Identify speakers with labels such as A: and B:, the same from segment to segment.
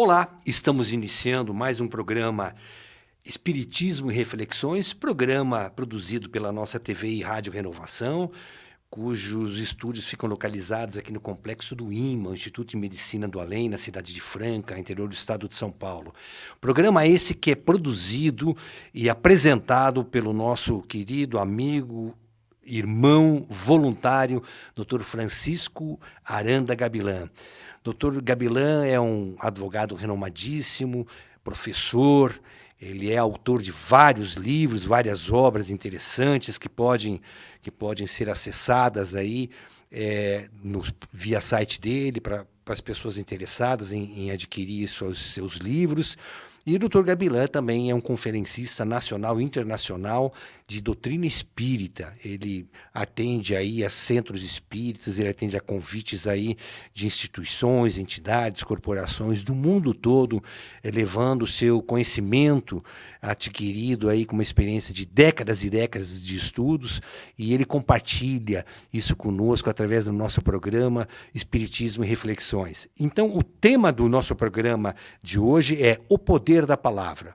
A: Olá, estamos iniciando mais um programa Espiritismo e Reflexões, programa produzido pela nossa TV e Rádio Renovação, cujos estúdios ficam localizados aqui no complexo do IMA, Instituto de Medicina do Além, na cidade de Franca, interior do estado de São Paulo. Programa esse que é produzido e apresentado pelo nosso querido amigo, irmão voluntário, Dr. Francisco Aranda Gabilan. Dr. Gabilan é um advogado renomadíssimo, professor, ele é autor de vários livros, várias obras interessantes que podem ser acessadas aí via site dele para as pessoas interessadas em adquirir seus livros. E o Dr. Gabilan também é um conferencista nacional e internacional de doutrina espírita. Ele atende aí a centros espíritas, ele atende a convites aí de instituições, entidades, corporações do mundo todo, levando o seu conhecimento adquirido aí com uma experiência de décadas e décadas de estudos, e ele compartilha isso conosco através do nosso programa Espiritismo e Reflexões. Então, o tema do nosso programa de hoje é o poder da palavra.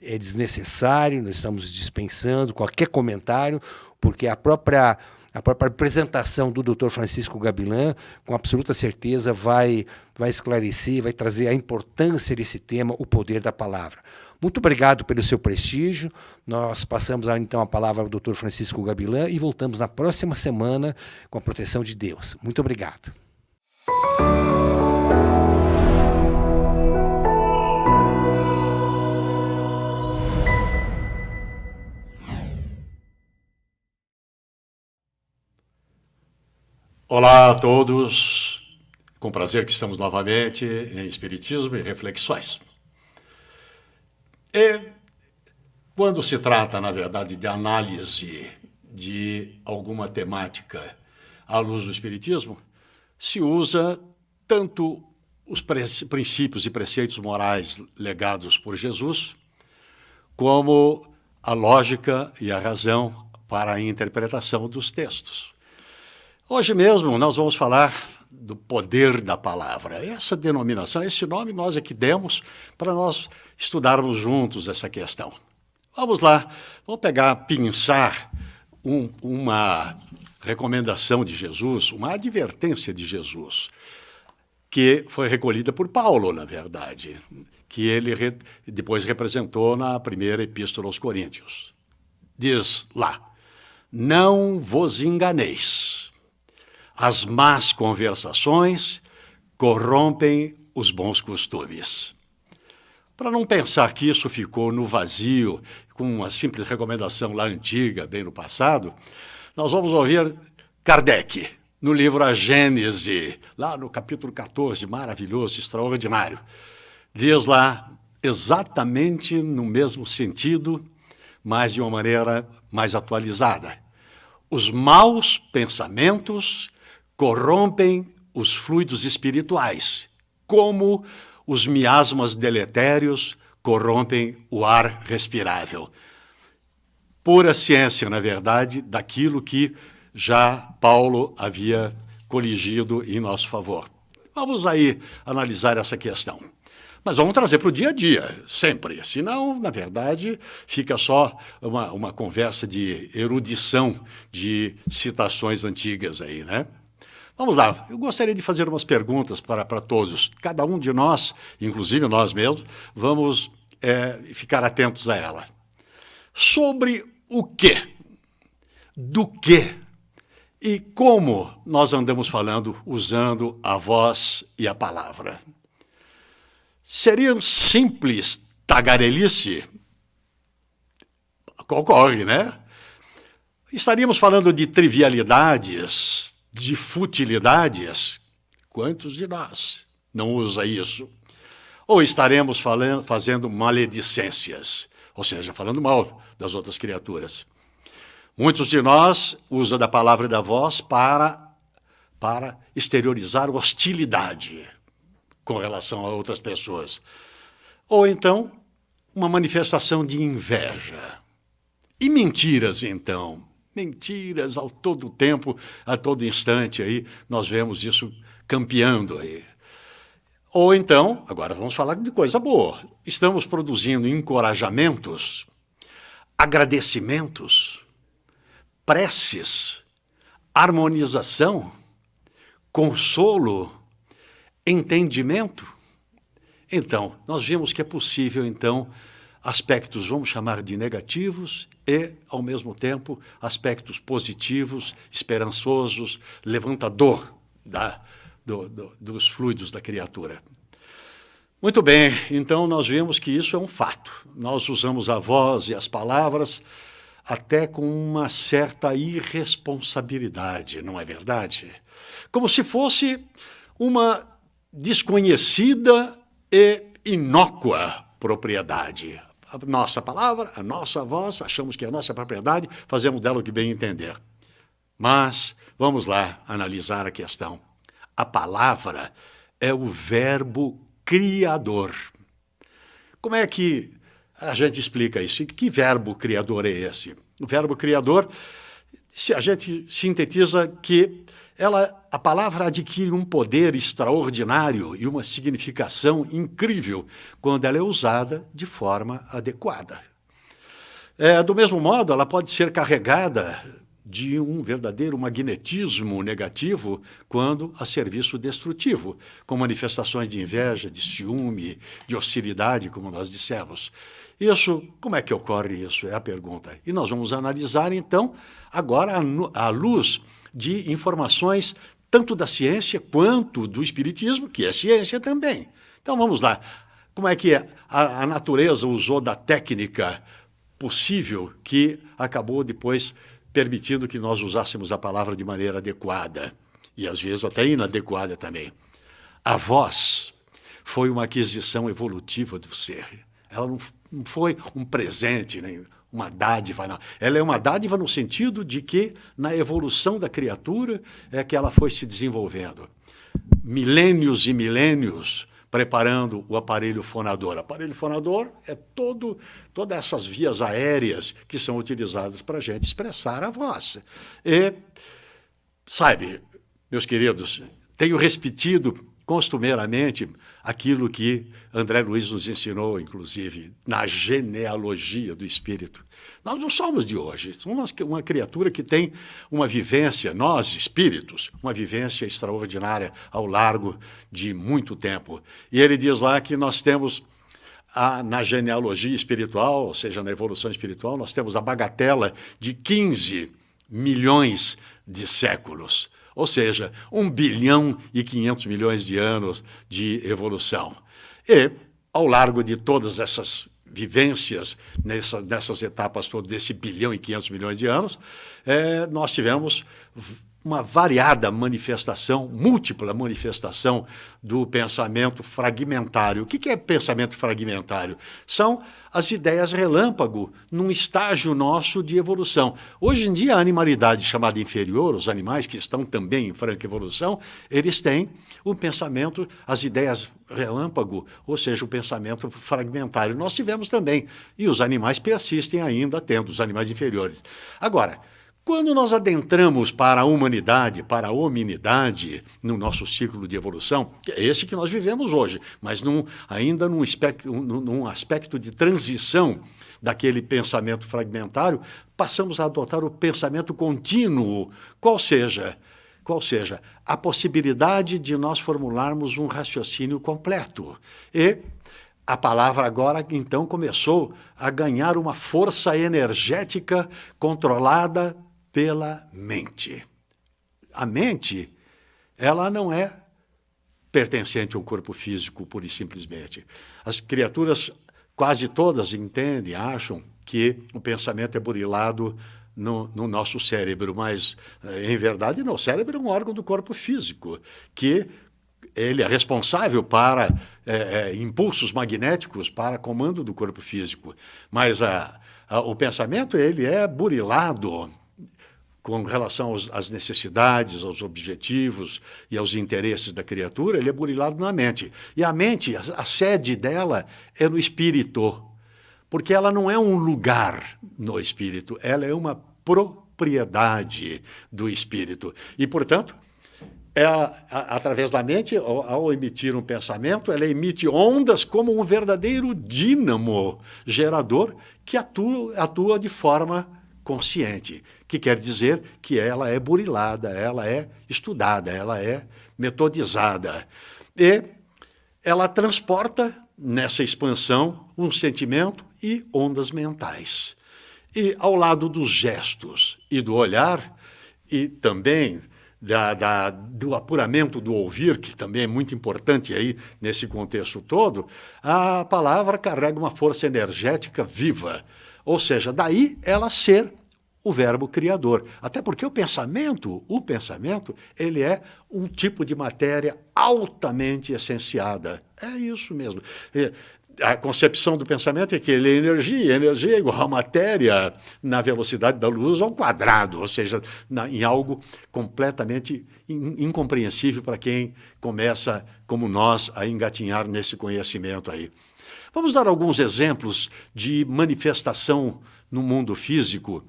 A: É desnecessário, nós estamos dispensando qualquer comentário, porque a própria apresentação do Dr. Francisco Gabilan, com absoluta certeza, vai esclarecer, vai trazer a importância desse tema, o poder da palavra. Muito obrigado pelo seu prestígio. Nós passamos então a palavra ao Dr. Francisco Gabilan e voltamos na próxima semana com a proteção de Deus. Muito obrigado.
B: Olá a todos, com prazer que estamos novamente em Espiritismo e Reflexões. E quando se trata, na verdade, de análise de alguma temática à luz do Espiritismo, se usa tanto os princípios e preceitos morais legados por Jesus, como a lógica e a razão para a interpretação dos textos. Hoje mesmo nós vamos falar do poder da palavra. Essa denominação, esse nome nós é que demos para nós estudarmos juntos essa questão. Vamos lá, vamos pinçar uma recomendação de Jesus, uma advertência de Jesus, que foi recolhida por Paulo, na verdade, que ele depois representou na primeira epístola aos Coríntios. Diz lá: não vos enganeis. As más conversações corrompem os bons costumes. Para não pensar que isso ficou no vazio, com uma simples recomendação lá antiga, bem no passado, nós vamos ouvir Kardec, no livro A Gênese, lá no capítulo 14, maravilhoso, extraordinário. Diz lá, exatamente no mesmo sentido, mas de uma maneira mais atualizada. Os maus pensamentos corrompem os fluidos espirituais, como os miasmas deletérios corrompem o ar respirável. Pura ciência, na verdade, daquilo que já Paulo havia coligido em nosso favor. Vamos aí analisar essa questão. Mas vamos trazer para o dia a dia, sempre. Senão, na verdade, fica só uma conversa de erudição de citações antigas aí, né? Vamos lá, eu gostaria de fazer umas perguntas para todos. Cada um de nós, inclusive nós mesmos, vamos ficar atentos a ela. Sobre o quê? Do quê? E como nós andamos falando usando a voz e a palavra? Seria simples tagarelice? Concorre, né? Estaríamos falando de trivialidades, de futilidades? Quantos de nós não usa isso? Ou estaremos fazendo maledicências, ou seja, falando mal das outras criaturas? Muitos de nós usam da palavra e da voz para exteriorizar hostilidade com relação a outras pessoas. Ou então, uma manifestação de inveja. E mentiras, então? Mentiras ao todo tempo, a todo instante, aí nós vemos isso campeando aí. Ou então, agora vamos falar de coisa boa, estamos produzindo encorajamentos, agradecimentos, preces, harmonização, consolo, entendimento. Então, nós vimos que é possível, então, aspectos, vamos chamar de negativos e, ao mesmo tempo, aspectos positivos, esperançosos, levantador dos fluidos da criatura. Muito bem, então nós vimos que isso é um fato. Nós usamos a voz e as palavras até com uma certa irresponsabilidade, não é verdade? Como se fosse uma desconhecida e inócua propriedade. A nossa palavra, a nossa voz, achamos que é a nossa propriedade, fazemos dela o que bem entender. Mas vamos lá analisar a questão. A palavra é o verbo criador. Como é que a gente explica isso? Que verbo criador é esse? O verbo criador, a gente sintetiza que a palavra adquire um poder extraordinário e uma significação incrível quando ela é usada de forma adequada. Do mesmo modo, ela pode ser carregada de um verdadeiro magnetismo negativo quando a serviço destrutivo, com manifestações de inveja, de ciúme, de hostilidade, como nós dissemos. Como é que ocorre isso? É a pergunta. E nós vamos analisar, então, agora à luz de informações tanto da ciência quanto do espiritismo, que é ciência também. Então vamos lá. Como é que a natureza usou da técnica possível que acabou depois permitindo que nós usássemos a palavra de maneira adequada e às vezes até inadequada também. A voz foi uma aquisição evolutiva do ser. Ela não foi um presente, nem uma dádiva, não. Ela é uma dádiva no sentido de que, na evolução da criatura, é que ela foi se desenvolvendo. Milênios e milênios preparando o aparelho fonador. O aparelho fonador é todas essas vias aéreas que são utilizadas para a gente expressar a voz. E, sabe, meus queridos, tenho repetido costumeiramente aquilo que André Luiz nos ensinou, inclusive, na genealogia do espírito. Nós não somos de hoje, somos uma criatura que tem uma vivência, nós, espíritos, uma vivência extraordinária ao largo de muito tempo. E ele diz lá que nós temos, na genealogia espiritual, ou seja, na evolução espiritual, nós temos a bagatela de 15 milhões de séculos. Ou seja, 1 bilhão e 500 milhões de anos de evolução. E, ao largo de todas essas vivências, nessas etapas todas, desse 1 bilhão e 500 milhões de anos, nós tivemos uma variada manifestação, múltipla manifestação do pensamento fragmentário. O que é pensamento fragmentário? São as ideias relâmpago num estágio nosso de evolução. Hoje em dia, a animalidade chamada inferior, os animais que estão também em franca evolução, eles têm o pensamento, as ideias relâmpago, ou seja, o pensamento fragmentário. Nós tivemos também, e os animais persistem ainda tendo, os animais inferiores. Agora, quando nós adentramos para a humanidade, para a hominidade, no nosso ciclo de evolução, que é esse que nós vivemos hoje, mas ainda num aspecto de transição daquele pensamento fragmentário, passamos a adotar o pensamento contínuo, qual seja a possibilidade de nós formularmos um raciocínio completo. E a palavra agora, então, começou a ganhar uma força energética controlada pela mente. A mente, ela não é pertencente ao corpo físico, pura e simplesmente. As criaturas, quase todas, entendem, acham que o pensamento é burilado no nosso cérebro, mas, em verdade, não. O cérebro é um órgão do corpo físico, que ele é responsável para impulsos magnéticos, para comando do corpo físico. Mas o pensamento, ele é burilado com relação às necessidades, aos objetivos e aos interesses da criatura, ele é burilado na mente. E a mente, a sede dela é no espírito, porque ela não é um lugar no espírito, ela é uma propriedade do espírito. E, portanto, através da mente, ao emitir um pensamento, ela emite ondas como um verdadeiro dínamo gerador que atua de forma consciente, que quer dizer que ela é burilada, ela é estudada, ela é metodizada. E ela transporta nessa expansão um sentimento e ondas mentais. E ao lado dos gestos e do olhar, e também do apuramento do ouvir, que também é muito importante aí nesse contexto todo, a palavra carrega uma força energética viva. Ou seja, daí ela ser o verbo criador. Até porque o pensamento, ele é um tipo de matéria altamente essenciada. É isso mesmo. A concepção do pensamento é que ele é energia é igual a matéria na velocidade da luz ao quadrado, ou seja, em algo completamente incompreensível para quem começa, como nós, a engatinhar nesse conhecimento aí. Vamos dar alguns exemplos de manifestação no mundo físico,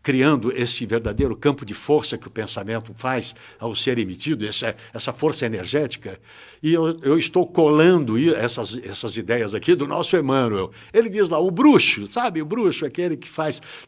B: criando esse verdadeiro campo de força que o pensamento faz ao ser emitido, essa força energética. E eu estou colando essas ideias aqui do nosso Emmanuel. Ele diz lá, o bruxo, sabe? O bruxo, aquele que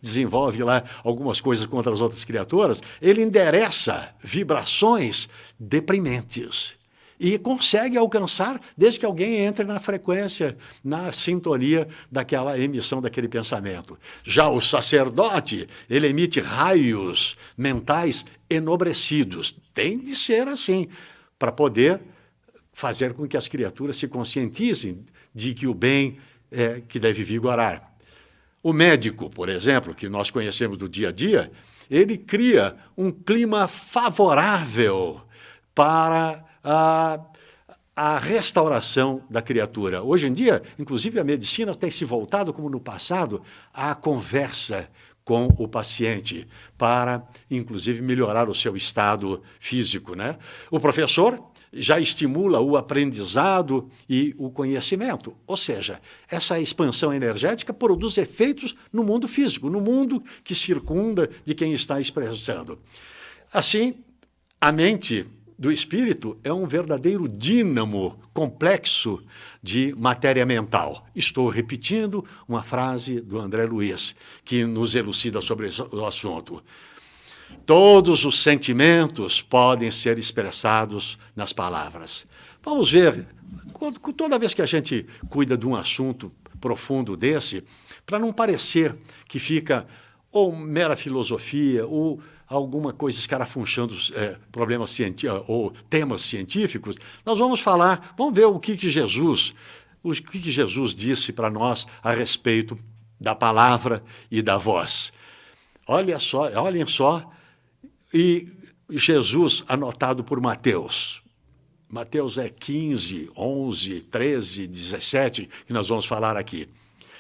B: desenvolve lá algumas coisas contra as outras criaturas, ele endereça vibrações deprimentes. E consegue alcançar desde que alguém entre na frequência, na sintonia daquela emissão daquele pensamento. Já o sacerdote, ele emite raios mentais enobrecidos. Tem de ser assim, para poder fazer com que as criaturas se conscientizem de que o bem é que deve vigorar. O médico, por exemplo, que nós conhecemos do dia a dia, ele cria um clima favorável para a restauração da criatura. Hoje em dia, inclusive, a medicina tem se voltado, como no passado, à conversa com o paciente, para, inclusive, melhorar o seu estado físico, né? O professor já estimula o aprendizado e o conhecimento. Ou seja, essa expansão energética produz efeitos no mundo físico, no mundo que circunda de quem está expressando. Assim, a mente do espírito é um verdadeiro dínamo complexo de matéria mental. Estou repetindo uma frase do André Luiz, que nos elucida sobre o assunto. Todos os sentimentos podem ser expressados nas palavras. Vamos ver, toda vez que a gente cuida de um assunto profundo desse, para não parecer que fica ou mera filosofia, ou alguma coisa escarafunchando problemas científicos ou temas científicos, nós vamos ver o que Jesus disse para nós a respeito da palavra e da voz. Olhem só, e Jesus anotado por Mateus. Mateus é 15, 11, 13, 17, que nós vamos falar aqui.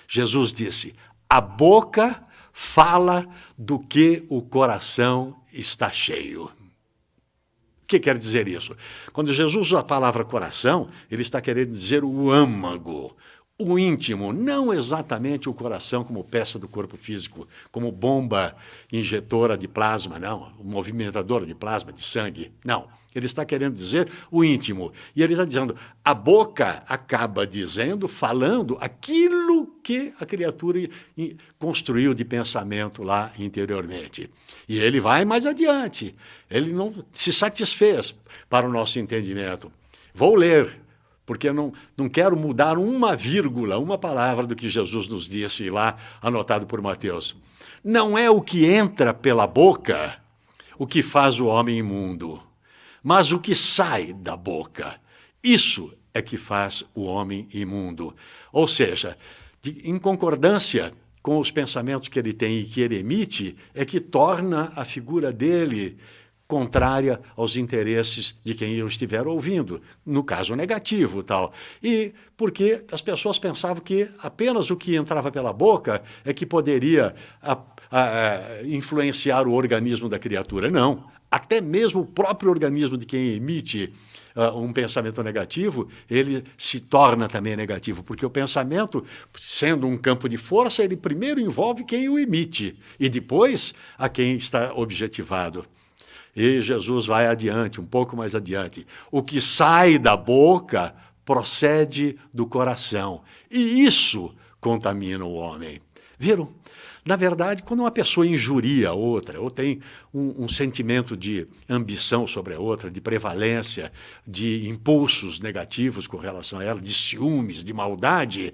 B: Jesus disse, a boca fala do que o coração está cheio. O que quer dizer isso? Quando Jesus usa a palavra coração, ele está querendo dizer o âmago, o íntimo, não exatamente o coração como peça do corpo físico, como bomba injetora de plasma, não, movimentadora de plasma, de sangue, não. Ele está querendo dizer o íntimo. E ele está dizendo, a boca acaba falando aquilo que a criatura construiu de pensamento lá interiormente. E ele vai mais adiante. Ele não se satisfez para o nosso entendimento. Vou ler, porque eu não quero mudar uma vírgula, uma palavra do que Jesus nos disse lá, anotado por Mateus. Não é o que entra pela boca o que faz o homem imundo, mas o que sai da boca, isso é que faz o homem imundo. Ou seja, em concordância com os pensamentos que ele tem e que ele emite, é que torna a figura dele contrária aos interesses de quem eu estiver ouvindo, no caso negativo, tal. E porque as pessoas pensavam que apenas o que entrava pela boca é que poderia influenciar o organismo da criatura. Não. Até mesmo o próprio organismo de quem emite um pensamento negativo, ele se torna também negativo, porque o pensamento, sendo um campo de força, ele primeiro envolve quem o emite e depois a quem está objetivado. E Jesus vai adiante, um pouco mais adiante. O que sai da boca procede do coração. E isso contamina o homem. Viram? Na verdade, quando uma pessoa injuria a outra, ou tem um sentimento de ambição sobre a outra, de prevalência, de impulsos negativos com relação a ela, de ciúmes, de maldade,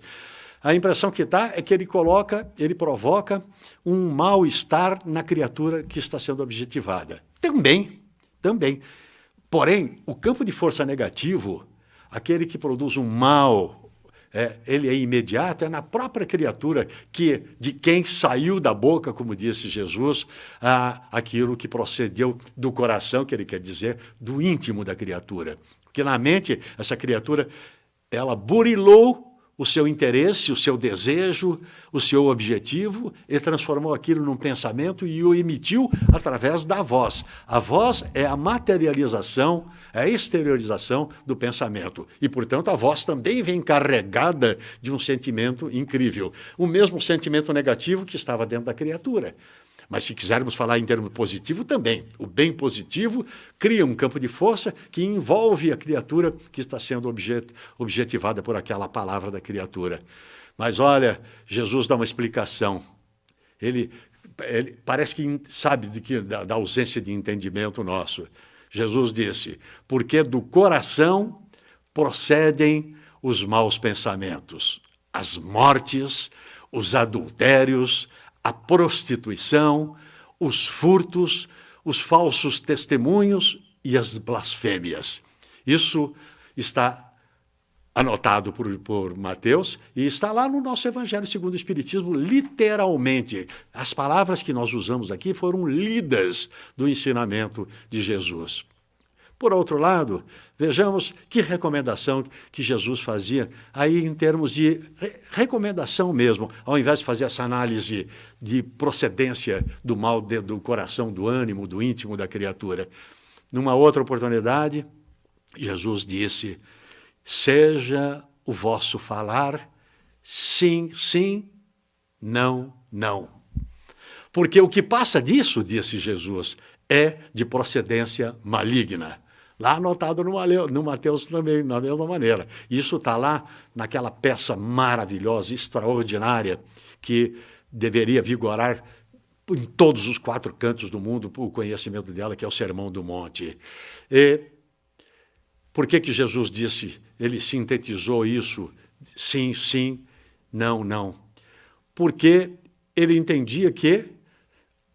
B: a impressão que dá é que ele provoca um mal-estar na criatura que está sendo objetivada. Também. Porém, o campo de força negativo, aquele que produz um mal, ele é imediato, é na própria criatura de quem saiu da boca, como disse Jesus, aquilo que procedeu do coração, que ele quer dizer, do íntimo da criatura. Porque na mente, essa criatura, ela burilou o seu interesse, o seu desejo, o seu objetivo, e transformou aquilo num pensamento e o emitiu através da voz. A voz é a materialização, é a exteriorização do pensamento. E, portanto, a voz também vem carregada de um sentimento incrível. O mesmo sentimento negativo que estava dentro da criatura. Mas se quisermos falar em termos positivo também. O bem positivo cria um campo de força que envolve a criatura que está sendo objetivada por aquela palavra da criatura. Mas olha, Jesus dá uma explicação. Ele parece que sabe da ausência de entendimento nosso. Jesus disse, porque do coração procedem os maus pensamentos, as mortes, os adultérios, a prostituição, os furtos, os falsos testemunhos e as blasfêmias. Isso está anotado por Mateus e está lá no nosso Evangelho segundo o Espiritismo, literalmente. As palavras que nós usamos aqui foram lidas do ensinamento de Jesus. Por outro lado, vejamos que recomendação que Jesus fazia aí em termos de recomendação mesmo, ao invés de fazer essa análise de procedência do mal do coração, do ânimo, do íntimo da criatura. Numa outra oportunidade, Jesus disse, seja o vosso falar sim, sim, não, não. Porque o que passa disso, disse Jesus, é de procedência maligna. Lá anotado no Mateus também, da mesma maneira. Isso está lá naquela peça maravilhosa, extraordinária, que deveria vigorar em todos os 4 cantos do mundo o conhecimento dela, que é o Sermão do Monte. E por que Jesus disse, ele sintetizou isso, sim, sim, não, não? Porque ele entendia que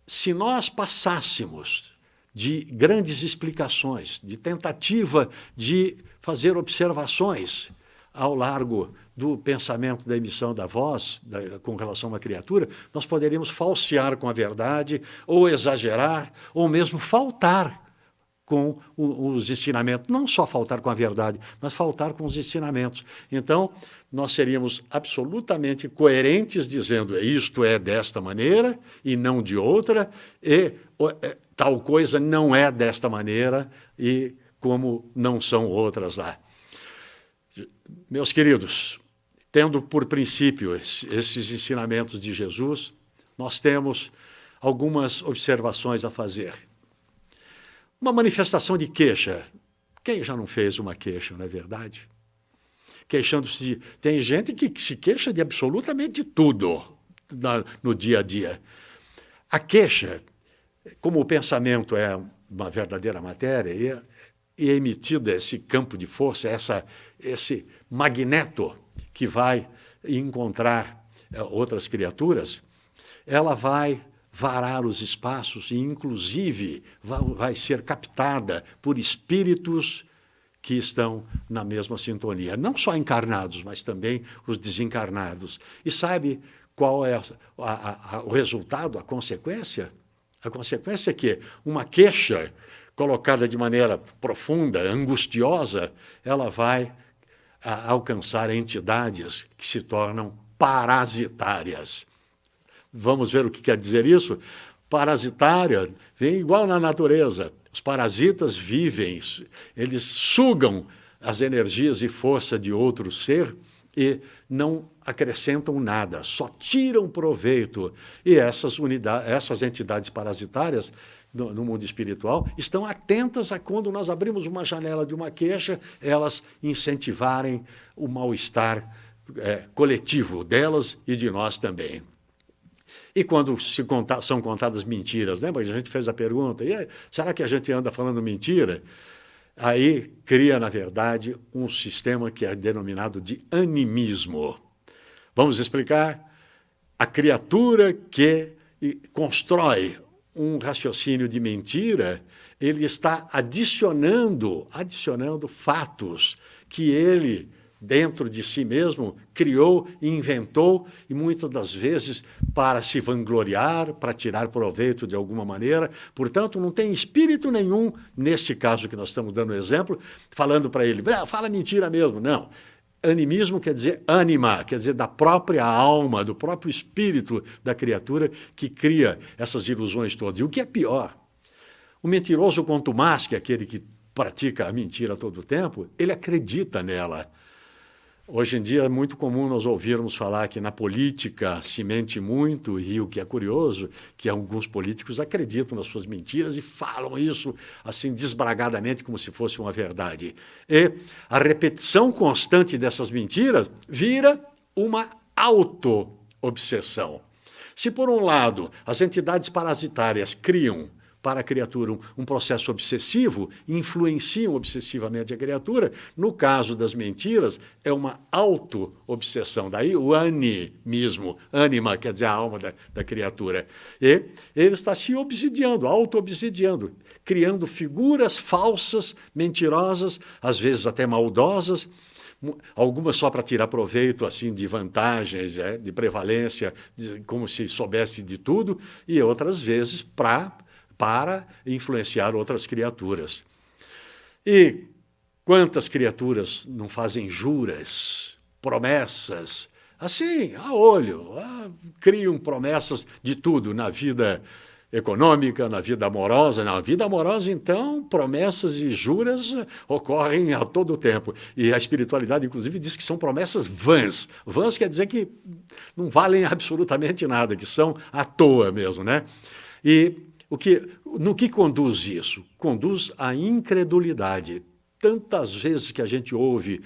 B: se nós passássemos de grandes explicações, de tentativa de fazer observações ao largo do pensamento da emissão da voz com relação a uma criatura, nós poderíamos falsear com a verdade, ou exagerar, ou mesmo faltar com os ensinamentos. Não só faltar com a verdade, mas faltar com os ensinamentos. Então, nós seríamos absolutamente coerentes dizendo isto é desta maneira e não de outra, e tal coisa não é desta maneira e como não são outras lá. Meus queridos, tendo por princípio esses ensinamentos de Jesus, nós temos algumas observações a fazer. Uma manifestação de queixa. Quem já não fez uma queixa, não é verdade? Queixando-se. Tem gente que se queixa de absolutamente tudo no dia a dia. A queixa, como o pensamento é uma verdadeira matéria, e é emitido esse campo de força, esse magneto que vai encontrar outras criaturas, ela vai varar os espaços e, inclusive, vai ser captada por espíritos que estão na mesma sintonia. Não só encarnados, mas também os desencarnados. E sabe qual é o resultado, a consequência? A consequência é que uma queixa colocada de maneira profunda, angustiosa, ela vai alcançar entidades que se tornam parasitárias. Vamos ver o que quer dizer isso? Parasitária vem igual na natureza. Os parasitas vivem, eles sugam as energias e força de outro ser e não acrescentam nada, só tiram proveito. E essas entidades parasitárias, no mundo espiritual estão atentas a quando nós abrimos uma janela de uma queixa, elas incentivarem o mal-estar coletivo delas e de nós também. E quando são contadas mentiras, lembra que a gente fez a pergunta, será que a gente anda falando mentira? Aí cria, na verdade, um sistema que é denominado de animismo. Vamos explicar? A criatura que constrói um raciocínio de mentira, ele está adicionando fatos que ele, dentro de si mesmo, criou e inventou, e muitas das vezes para se vangloriar, para tirar proveito de alguma maneira. Portanto, não tem espírito nenhum, neste caso que nós estamos dando exemplo, falando para ele, fala mentira mesmo. Não. Animismo quer dizer ânima, quer dizer da própria alma, do próprio espírito da criatura que cria essas ilusões todas. E o que é pior, o mentiroso contumaz, que é aquele que pratica a mentira todo o tempo, ele acredita nela. Hoje em dia é muito comum nós ouvirmos falar que na política se mente muito, e o que é curioso, que alguns políticos acreditam nas suas mentiras e falam isso assim desbragadamente como se fosse uma verdade. E a repetição constante dessas mentiras vira uma auto-obsessão. Se, por um lado, as entidades parasitárias criam para a criatura um processo obsessivo, influenciam obsessivamente a criatura. No caso das mentiras, é uma auto-obsessão. Daí o animismo, ânima, quer dizer a alma da criatura. E ele está se obsidiando, auto-obsidiando, criando figuras falsas, mentirosas, às vezes até maldosas, algumas só para tirar proveito assim de vantagens, de prevalência, como se soubesse de tudo, e outras vezes para influenciar outras criaturas. E quantas criaturas não fazem juras, promessas, assim, a olho, criam promessas de tudo na vida econômica, na vida amorosa. Na vida amorosa, então, promessas e juras ocorrem a todo tempo. E a espiritualidade, inclusive, diz que são promessas vãs. Vãs quer dizer que não valem absolutamente nada, que são à toa mesmo, né? E no que conduz isso? Conduz à incredulidade. Tantas vezes que a gente ouve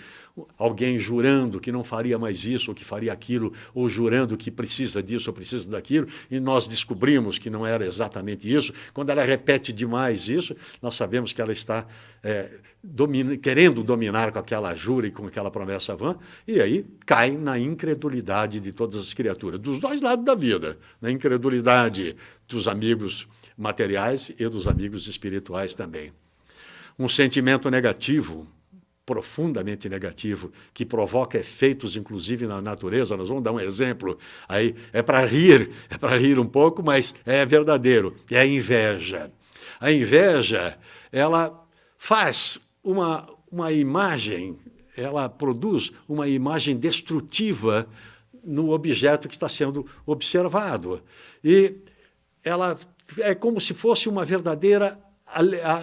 B: alguém jurando que não faria mais isso ou que faria aquilo, ou jurando que precisa disso ou precisa daquilo, e nós descobrimos que não era exatamente isso. Quando ela repete demais isso, nós sabemos que ela está querendo dominar com aquela jura e com aquela promessa vã, e aí cai na incredulidade de todas as criaturas, dos dois lados da vida, na incredulidade dos amigos materiais e dos amigos espirituais também. Um sentimento negativo, profundamente negativo, que provoca efeitos, inclusive, na natureza. Nós vamos dar um exemplo. Aí é para rir um pouco, mas é verdadeiro. É a inveja. A inveja, ela faz uma imagem, ela produz uma imagem destrutiva no objeto que está sendo observado. E ela é como se fosse uma verdadeira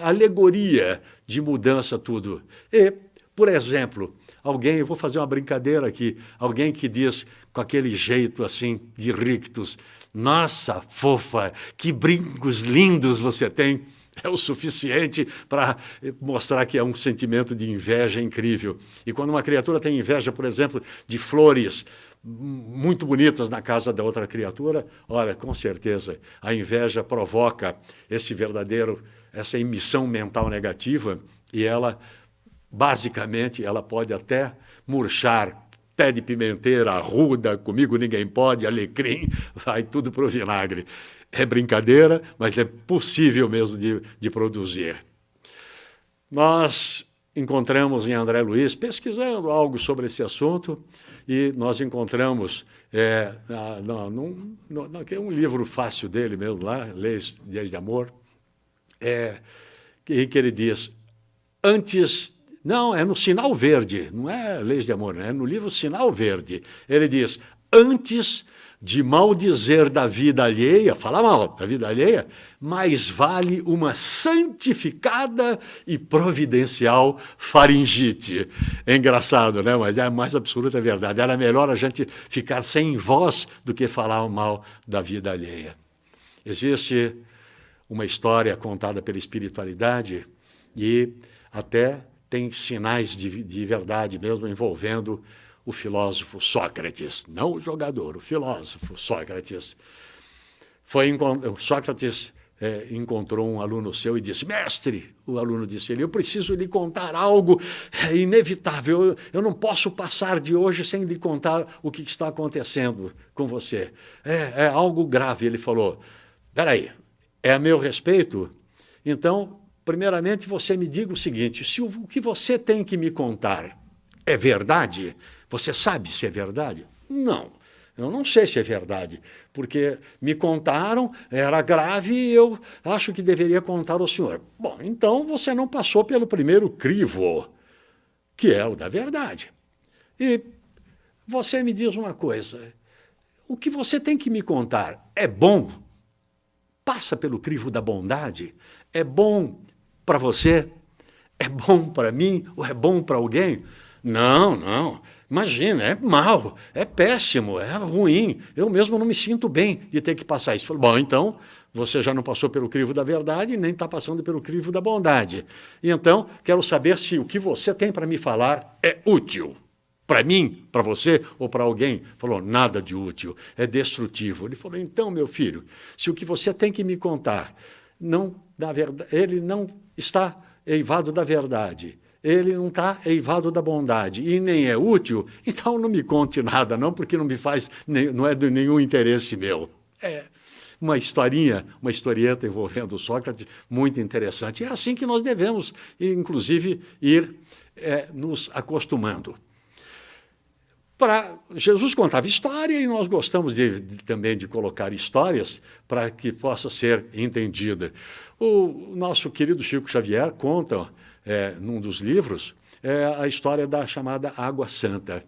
B: alegoria de mudança tudo. E, por exemplo, eu vou fazer uma brincadeira aqui, alguém que diz com aquele jeito assim de rictus, nossa, fofa, que brincos lindos você tem, é o suficiente para mostrar que é um sentimento de inveja incrível. E quando uma criatura tem inveja, por exemplo, de flores muito bonitas na casa da outra criatura, olha, com certeza, a inveja provoca essa emissão mental negativa, e ela, basicamente, ela pode até murchar pé de pimenteira, arruda, comigo ninguém pode, alecrim, vai tudo para o vinagre. É brincadeira, mas é possível mesmo de produzir. Nós encontramos em André Luiz, pesquisando algo sobre esse assunto, e nós encontramos um livro fácil dele mesmo lá, Leis de Amor, que ele diz, não, é no Sinal Verde, não é Leis de Amor, é no livro Sinal Verde. Ele diz, antes de maldizer da vida alheia, falar mal da vida alheia, mais vale uma santificada e providencial faringite. É engraçado, né? Mas é a mais absoluta verdade. Era melhor a gente ficar sem voz do que falar mal da vida alheia. Existe uma história contada pela espiritualidade e até tem sinais de verdade mesmo envolvendo o filósofo Sócrates, não o jogador, o filósofo Sócrates. Sócrates encontrou um aluno seu e disse: mestre, o aluno disse, eu preciso lhe contar algo inevitável, eu não posso passar de hoje sem lhe contar o que está acontecendo com você. É algo grave. Ele falou: espera aí, é a meu respeito? Então, primeiramente, você me diga o seguinte, se o que você tem que me contar é verdade, você sabe se é verdade? Não, eu não sei se é verdade, porque me contaram, era grave e eu acho que deveria contar ao senhor. Bom, então você não passou pelo primeiro crivo, que é o da verdade. E você me diz uma coisa, o que você tem que me contar é bom? Passa pelo crivo da bondade? É bom para você? É bom para mim? Ou é bom para alguém? Não, não. Imagina, é mal, é péssimo, é ruim. Eu mesmo não me sinto bem de ter que passar isso. Bom, então, você já não passou pelo crivo da verdade, nem está passando pelo crivo da bondade. E então, quero saber se o que você tem para me falar é útil. Para mim, para você ou para alguém? Falou: nada de útil, é destrutivo. Ele falou: então, meu filho, se o que você tem que me contar ele não está eivado da verdade, ele não está eivado da bondade e nem é útil, então não me conte nada, não, porque não me faz, não é de nenhum interesse meu. É uma historinha, uma historieta envolvendo Sócrates, muito interessante. É assim que nós devemos, inclusive, ir nos acostumando. Jesus contava história e nós gostamos também de colocar histórias para que possa ser entendida. O nosso querido Chico Xavier conta, num dos livros, a história da chamada Água Santa.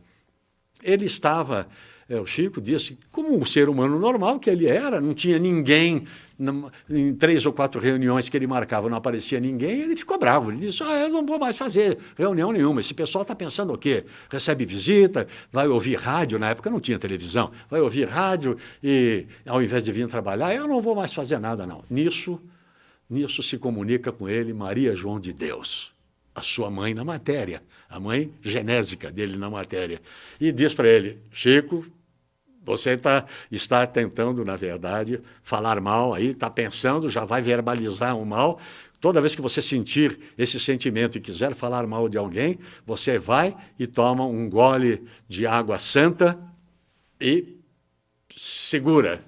B: Ele estava, o Chico disse, como um ser humano normal que ele era, não tinha ninguém, em 3 ou 4 reuniões que ele marcava, não aparecia ninguém, ele ficou bravo. Ele disse: eu não vou mais fazer reunião nenhuma. Esse pessoal está pensando o quê? Recebe visita, vai ouvir rádio, na época não tinha televisão, vai ouvir rádio e, ao invés de vir trabalhar, eu não vou mais fazer nada, não. Nisso se comunica com ele Maria João de Deus, a sua mãe na matéria, a mãe genésica dele na matéria. E diz para ele: Chico, você está tentando, na verdade, falar mal, aí está pensando, já vai verbalizar o mal. Toda vez que você sentir esse sentimento e quiser falar mal de alguém, você vai e toma um gole de água santa e segura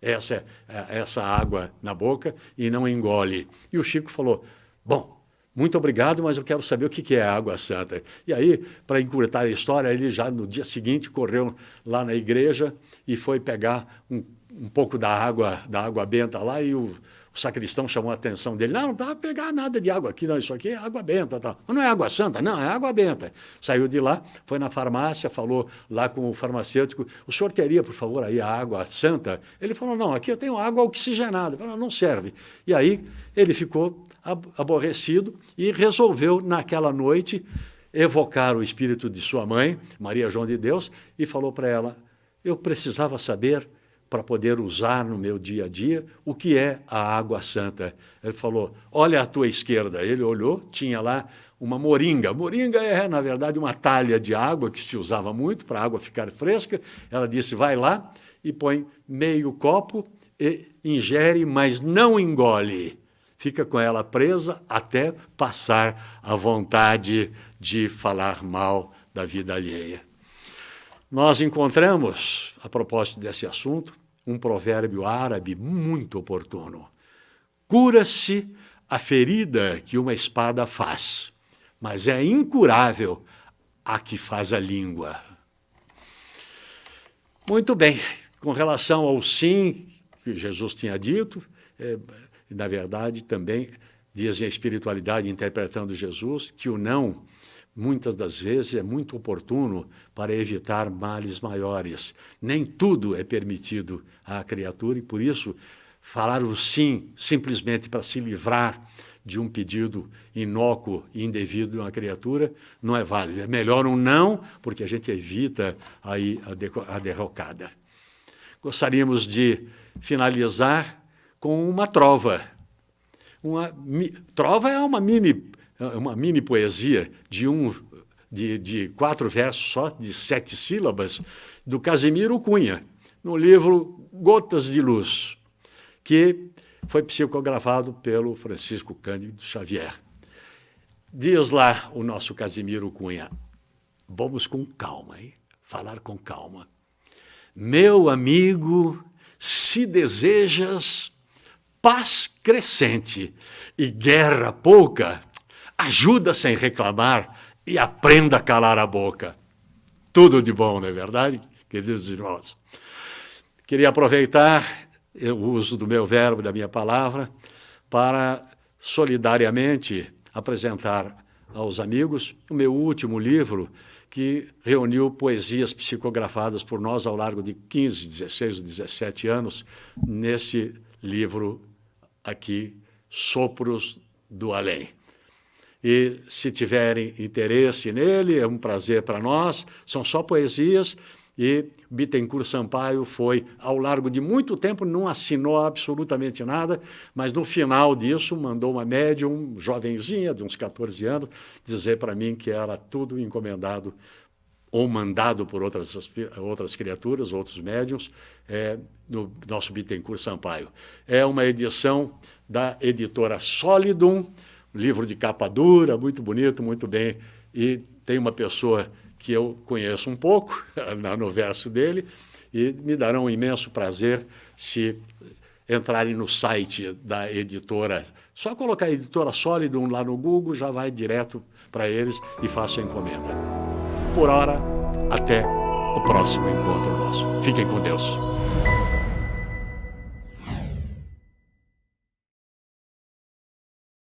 B: essa água na boca e não engole. E o Chico falou: bom, muito obrigado, mas eu quero saber o que é a água santa. E aí, para encurtar a história, ele já no dia seguinte correu lá na igreja e foi pegar um pouco da água benta lá e o sacristão chamou a atenção dele. Não dá para pegar nada de água aqui, não, isso aqui é água benta. Tá. Não é água santa? Não, é água benta. Saiu de lá, foi na farmácia, falou lá com o farmacêutico: o senhor teria, por favor, aí a água santa? Ele falou: não, aqui eu tenho água oxigenada. Falou: não serve. E aí ele ficou aborrecido e resolveu, naquela noite, evocar o espírito de sua mãe, Maria João de Deus, e falou para ela: eu precisava saber, para poder usar no meu dia a dia, o que é a água santa. Ele falou: olha à tua esquerda. Ele olhou, tinha lá uma moringa. Moringa é, na verdade, uma talha de água que se usava muito para a água ficar fresca. Ela disse: vai lá e põe meio copo e ingere, mas não engole. Fica com ela presa até passar a vontade de falar mal da vida alheia. Nós encontramos, a propósito desse assunto, um provérbio árabe muito oportuno. Cura-se a ferida que uma espada faz, mas é incurável a que faz a língua. Muito bem, com relação ao sim que Jesus tinha dito, na verdade também dizem a espiritualidade interpretando Jesus, que o não, muitas das vezes, é muito oportuno para evitar males maiores. Nem tudo é permitido à criatura e, por isso, falar o sim simplesmente para se livrar de um pedido inócuo e indevido de uma criatura não é válido. É melhor um não, porque a gente evita aí a derrocada. Gostaríamos de finalizar com uma trova. Trova é uma mini poesia de 4 versos só, de 7 sílabas, do Casimiro Cunha, no livro Gotas de Luz, que foi psicografado pelo Francisco Cândido Xavier. Diz lá o nosso Casimiro Cunha, vamos com calma, hein? Falar com calma. Meu amigo, se desejas paz crescente e guerra pouca, ajuda sem reclamar e aprenda a calar a boca. Tudo de bom, não é verdade, queridos irmãos? Queria aproveitar o uso do meu verbo, da minha palavra, para solidariamente apresentar aos amigos o meu último livro, que reuniu poesias psicografadas por nós ao largo de 15, 16 ou 17 anos, nesse livro aqui, Sopros do Além. E se tiverem interesse nele, é um prazer para nós, são só poesias, e Bittencourt Sampaio foi, ao largo de muito tempo, não assinou absolutamente nada, mas no final disso mandou uma médium, jovenzinha, de uns 14 anos, dizer para mim que era tudo encomendado ou mandado por outras criaturas, outros médiums, no nosso Bittencourt Sampaio. É uma edição da editora Solidum, um livro de capa dura, muito bonito, muito bem, e tem uma pessoa que eu conheço um pouco, no verso dele, e me dará um imenso prazer se entrarem no site da editora. Só colocar a editora Solidum lá no Google, já vai direto para eles e faço a encomenda. Por hora, até o próximo encontro nosso. Fiquem com Deus.